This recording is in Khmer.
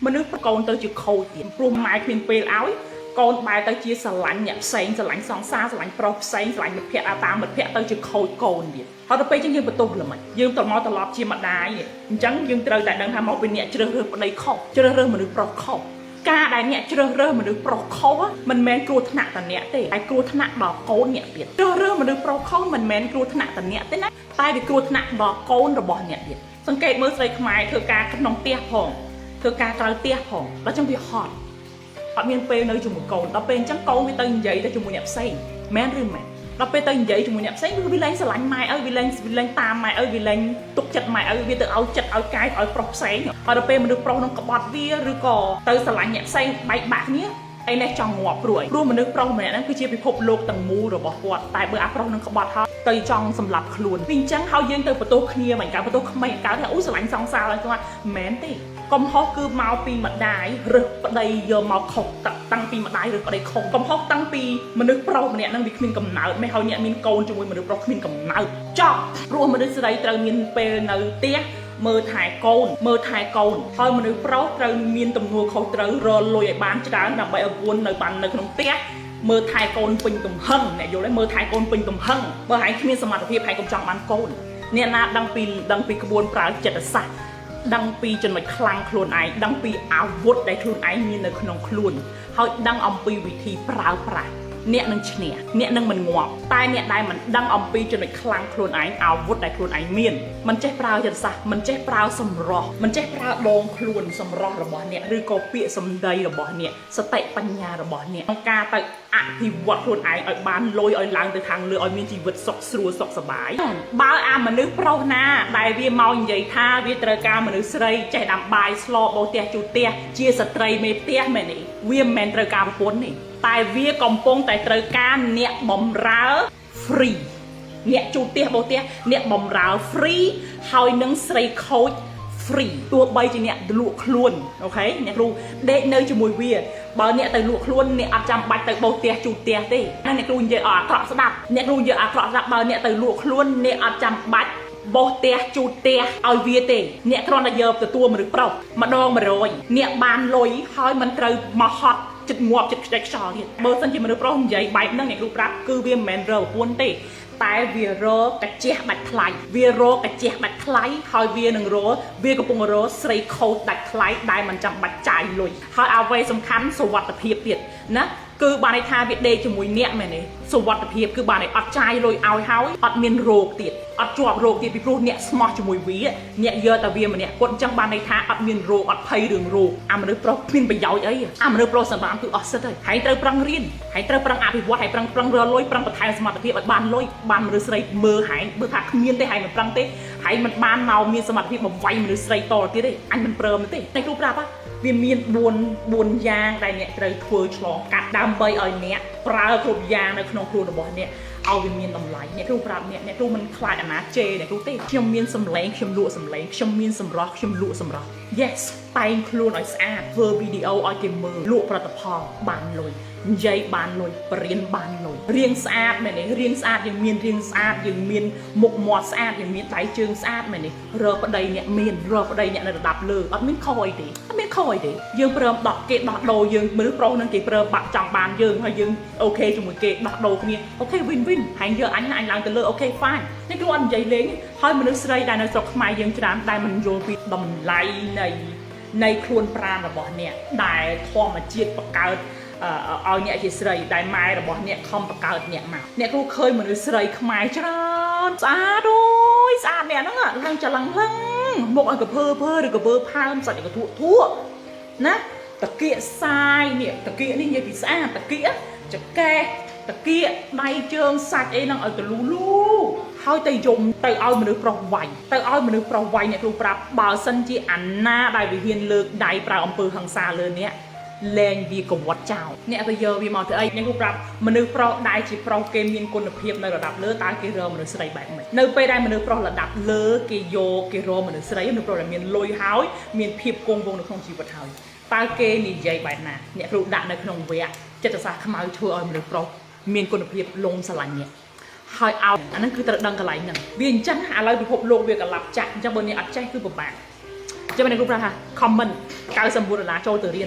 មនុស្សកូនទៅជាខូចទៀតព្រោះម៉ែគ្មានពេលឲ្យកូនបែរទៅជាស្រឡាញ់អ្នកផ្សេងស្រឡាញ់សង្សារស្រឡាញ់ប្រុសផ្សេងស្រឡាញ់មិត្តភក្តិតាមមិត្តភក្តិទៅជាខូចកូនទៀតហើយទៅពេលចឹងយើងបន្ទោសល្មិចយើងត្រឡប់ជាម្ដាយអញ្ចឹងយើងត្រូវតែដឹងថាមកពីអ្នកជ្រើសរើសប្តីខុសជ្រើសរើសមនុស្សប្រុសខុសការដែលអ្នកជ្រើសរើសមនុស្សប្រុសខុសមិនមែនគ្រោះថ្នាក់តែអ្នកទេតែគ្រោះថ្នាក់ដល់កូនអ្នកទៀតជ្រើសរើសមនុស្សប្រុសខុសមិនមែនគ្រោះថ្នាក់តែអ្នកទេណាតែវាគ្រោះថ្នាក់ដល់កូនរបស់អ្នកទៀតសង្កេតមើលស្រីខ្មែរធ្វើការក្នុងផ្ទះផងធ្វើការក្រៅផ្ទះផងដល់ចឹងវាហត់អត់មានពេលនៅជាមួយកូនដល់ពេលអញ្ចឹងកូនវាទៅនិយាយទៅជាមួយអ្នកផ្សេងមែនឬមែនដល់ពេលទៅនិយាយជាមួយអ្នកផ្សេងវាលែងស្រឡាញ់ម៉ែឲ្យវាលែងតាមម៉ែឲ្យវាលែងទុកចិត្តម៉ែឲ្យវាទៅឲ្យចិត្តឲ្យកាយឲ្យប្រុសផ្សេងហើយដល់ពេលមនុស្សប្រុសនឹងក្បត់វាឬក៏ទៅស្រឡាញ់អ្នកផ្សេងបែកបាក់គ្នាអីនេះចង់ងាប់ព្រួយព្រោះមនុស្សប្រុសម្នាក់ហ្នឹងគឺជាពិភពលោកទាំងមូលរបស់គាត់តែបើអាប្រុសនឹងក្បត់ហើយទៅចង់សម្លាប់ខ្លួនពីអញ្ចឹងហើយយើងទៅបន្ទោសគ្នាមិនកើតបន្ទោសក្មេងកើតថាអូស្រឡាញ់សង្សារឲ្យគាត់មិនមែនទេកំហុសគឺមកពីម្ដាយរើសប្តីយកមកខុសតាំងពីម្ដាយរើសប្តីខុសកំហុសតាំងពីមនុស្សប្រុសម្នាក់ហ្នឹងវាគ្មានកំណើតមិនឲ្យអ្នកមានកូនជាមួយមនុស្សប្រុសគ្មានកំណើតចប់ព្រោះមនុស្សស្រីត្រូវមានពេលនៅផ្ទះមើលថែកូនហើយមនុស្សប្រុសត្រូវមានទំនួលខុសត្រូវរលលុយឲ្យបានច្រើនដើម្បីឲ្យពួននៅបាននៅក្នុងផ្ទះមើលថែកូនពេញទំហឹងអ្នកយល់ទេមើលថែកូនពេញទំហឹងបើហែងគ្មានសមត្ថភាពហែងកុំចង់បានកូនអ្នកណាដឹងពីក្បួនប្រើចិត្តសាស្ត្រដឹងពីចំណុចខ្លាំងខ្លួនឯងដឹងពីអាវុធដែលខ្លួនឯងមាននៅក្នុងខ្លួនហើយដឹងអំពីវិធីប្រើប្រាស់អ្នកនឹងឈ្នះអ្នកនឹងមិនងាប់តែអ្នកដែលមិនដឹងអំពីចំណុចខ្លាំងខ្លួនឯងអាវុធដែលខ្លួនឯងមានមិនចេះប្រើចិត្តសាស្ត្រមិនចេះប្រើសម្រស់មិនចេះប្រើដងខ្លួនសម្រស់របស់អ្នកឬក៏ពាក្យសម្ដីរបស់អ្នកសតិបញ្ញារបស់អ្នកក្នុងការទៅអភិវឌ្ឍខ្លួនឯងឲ្យបានលុយឲ្យឡើងទៅខាងលើឲ្យមានជីវិតសុខស្រួលសុខសប្បាយបើអាមនុស្សប្រុសណាដែលវាមកនិយាយថាវាត្រូវការមនុស្សស្រីចេះដាំបាយស្លបោផ្ទះជូតផ្ទះជាស្ត្រីមេផ្ទះមែនទេវាមិនមែនត្រូវការប្រពន្ធទេតែវាកំពុងតែត្រូវការអ្នកបំរើ free អ្នកជូតផ្ទះបោផ្ទះអ្នកបំរើ free ហើយនឹងស្រីខូច free ទោះបីជាអ្នកលក់ខ្លួនអូខេអ្នកគ្រូដេកនៅជាមួយវាបើអ្នកទៅលក់ខ្លួនអ្នកអត់ចាំបាច់ទៅបោផ្ទះជូតផ្ទះទេអ្នកគ្រូនិយាយអាក្រក់ស្ដាប់អ្នកគ្រូនិយាយអាក្រក់ស្ដាប់បើអ្នកទៅលក់ខ្លួនអ្នកអត់ចាំបាច់បោះផ្ទះជូតផ្ទះឲ្យវាទេអ្នកគ្រាន់តែយកទទួលមនុស្សប្រុសម្ដង100អ្នកបានលុយហើយមិនត្រូវមកហត់ចិត្តងាប់ចិត្តខ្ទេចខ្យល់ទៀតបើសិនជាមនុស្សប្រុសនិយាយបែបហ្នឹងអ្នកគ្រូប្រាប់គឺវាមិនមែនរកប្រពន្ធទេតែវារកកាជះដាច់ថ្លៃវារកកាជះដាច់ថ្លៃហើយវានឹងរកវាកំពុងរកស្រីខូចដាច់ថ្លៃដែលមិនចាំបាច់ចាយលុយហើយអ្វីសំខាន់សុវត្ថិភាពទៀតណាគឺបានន័យថាវាដេកជាមួយអ្នកមែនទេសុវត្ថិភាពគឺបានន័យអត់ចាយលុយឲ្យហើយអត់មានរោគទៀតអត់ជាប់រោគទៀតពីព្រោះអ្នកស្មោះជាមួយវាអ្នកយកតែវាម្នាក់គាត់អញ្ចឹងបានន័យថាអត់មានរោគអត់ភ័យរឿងរោគអាមនុស្សប្រុសគ្មានប្រយោជន៍អីអាមនុស្សប្រុសសម្រាប់គឺអស់សិទ្ធហើយហើយត្រូវប្រឹងរៀនហើយត្រូវប្រឹងអភិវឌ្ឍហើយប្រឹងរលុយប្រឹងបន្ថែមសមត្ថភាពឲ្យបានលុយបានមនុស្សស្រីមើលហើយបើថាគ្មានទេហើយមិនប្រឹងទេហើយមិនបានមកមានសមត្ថភាពមកវាយមនុស្សស្រីតទៀតទេអញមិនព្រមទេតែគ្រូប្រាប់វាមាន4យ៉ាងដែលអ្នកត្រូវធ្វើឆ្លងកាត់ដើម្បីឲ្យអ្នកប្រើគ្រប់យ៉ាងនៅក្នុងខ្លួនរបស់អ្នកឲ្យវាមានតម្លៃអ្នកគ្រូប្រាប់អ្នកគ្រូមិនខ្លាចអាណាជេរអ្នកគ្រូទេខ្ញុំមានសម្លេងខ្ញុំលក់សម្លេងខ្ញុំមានសម្រស់ខ្ញុំលក់សម្រស់ yes តែងខ្លួនឲ្យស្អាតធ្វើវីដេអូឲ្យគេមើលលក់ផលិតផលបានលុយនិយាយបានលុយបរៀនបានលុយរៀងស្អាតមែនទេរៀងស្អាតយើងមានរៀងស្អាតយើងមានមុខមាត់ស្អាតយើងមានដៃជើងស្អាតមែនទេរកប្តីអ្នកមានរកប្តីអ្នកនៅระดับលើអត់មានខុសអីទេអត់មានខុសអីទេយើងព្រមគេដោះដូរយើងមនុស្សប្រុសនឹងគេព្រមបាក់ចង់បានយើងហើយយើងអូខេជាមួយគេដោះដូរគ្នាអូខេ win win ហើយយកអញឡើងទៅលើអូខេ fine នេះគ្រូអត់និយាយលេងហើយមនុស្សស្រីដែលនៅស្រុកខ្មែរយើងច្រើនដែលមិនយល់ពីតម្លៃនៃខ្លួនប្រាណរបស់អ្នកដែលធម្មជាតិបង្កើតឲ្យអ្នកជាស្រីដែលម៉ែរបស់អ្នកខំបង្កើតអ្នកមកអ្នកគ្រូឃើញមនុស្សស្រីខ្មែរច្រើនស្អាតអូយស្អាតអ្នកហ្នឹងឡើងច្រឡឹងមកឲ្យកភើឬកភើផើមសាច់កធក់ណាតាគៀកសាយនេះតាគៀកនេះនិយាយពីស្អាតតាគៀកចកេះតាគៀកដៃជើងសាច់អីហ្នឹងឲ្យទៅលូហើយទៅយំទៅឲ្យមនុស្សប្រុសវាយអ្នកគ្រូប្រាប់បើសិនជាអាណាដែលវាហ៊ានលើកដៃប្រើអំពើហិង្សាលើអ្នកលែងវាកវត្តចោលអ្នកទៅយកវាមកធ្វើអីអ្នកគ្រូប្រាប់មនុស្សប្រុសដែលជាប្រុសគេមានគុណភាពនៅระดับលើតើគេរកមនុស្សស្រីបែបម៉េចនៅពេលដែលមនុស្សប្រុសระดับលើគេយកគេរកមនុស្សស្រីមនុស្សប្រុសដែលមានលុយហើយមានភាពគង់វង្សនៅក្នុងជីវិតហើយតើគេនិយាយបែបណាអ្នកគ្រូដាក់នៅក្នុងវគ្គចិត្តសាស្ត្រខ្មៅធ្វើឲ្យមនុស្សប្រុសមានគុណភាពលងស្រឡាញ់អ្នកហើយឲ្យអាហ្នឹងគឺត្រូវដឹងកន្លែងហ្នឹងវាអញ្ចឹងឥឡូវពិភពលោកវាកន្លប់ចាក់អញ្ចឹងបើអ្នកអត់ចេះគឺពិបាក ចាំមិនគ្រប់ថា comment 99ដុល្លារចូលទៅរៀន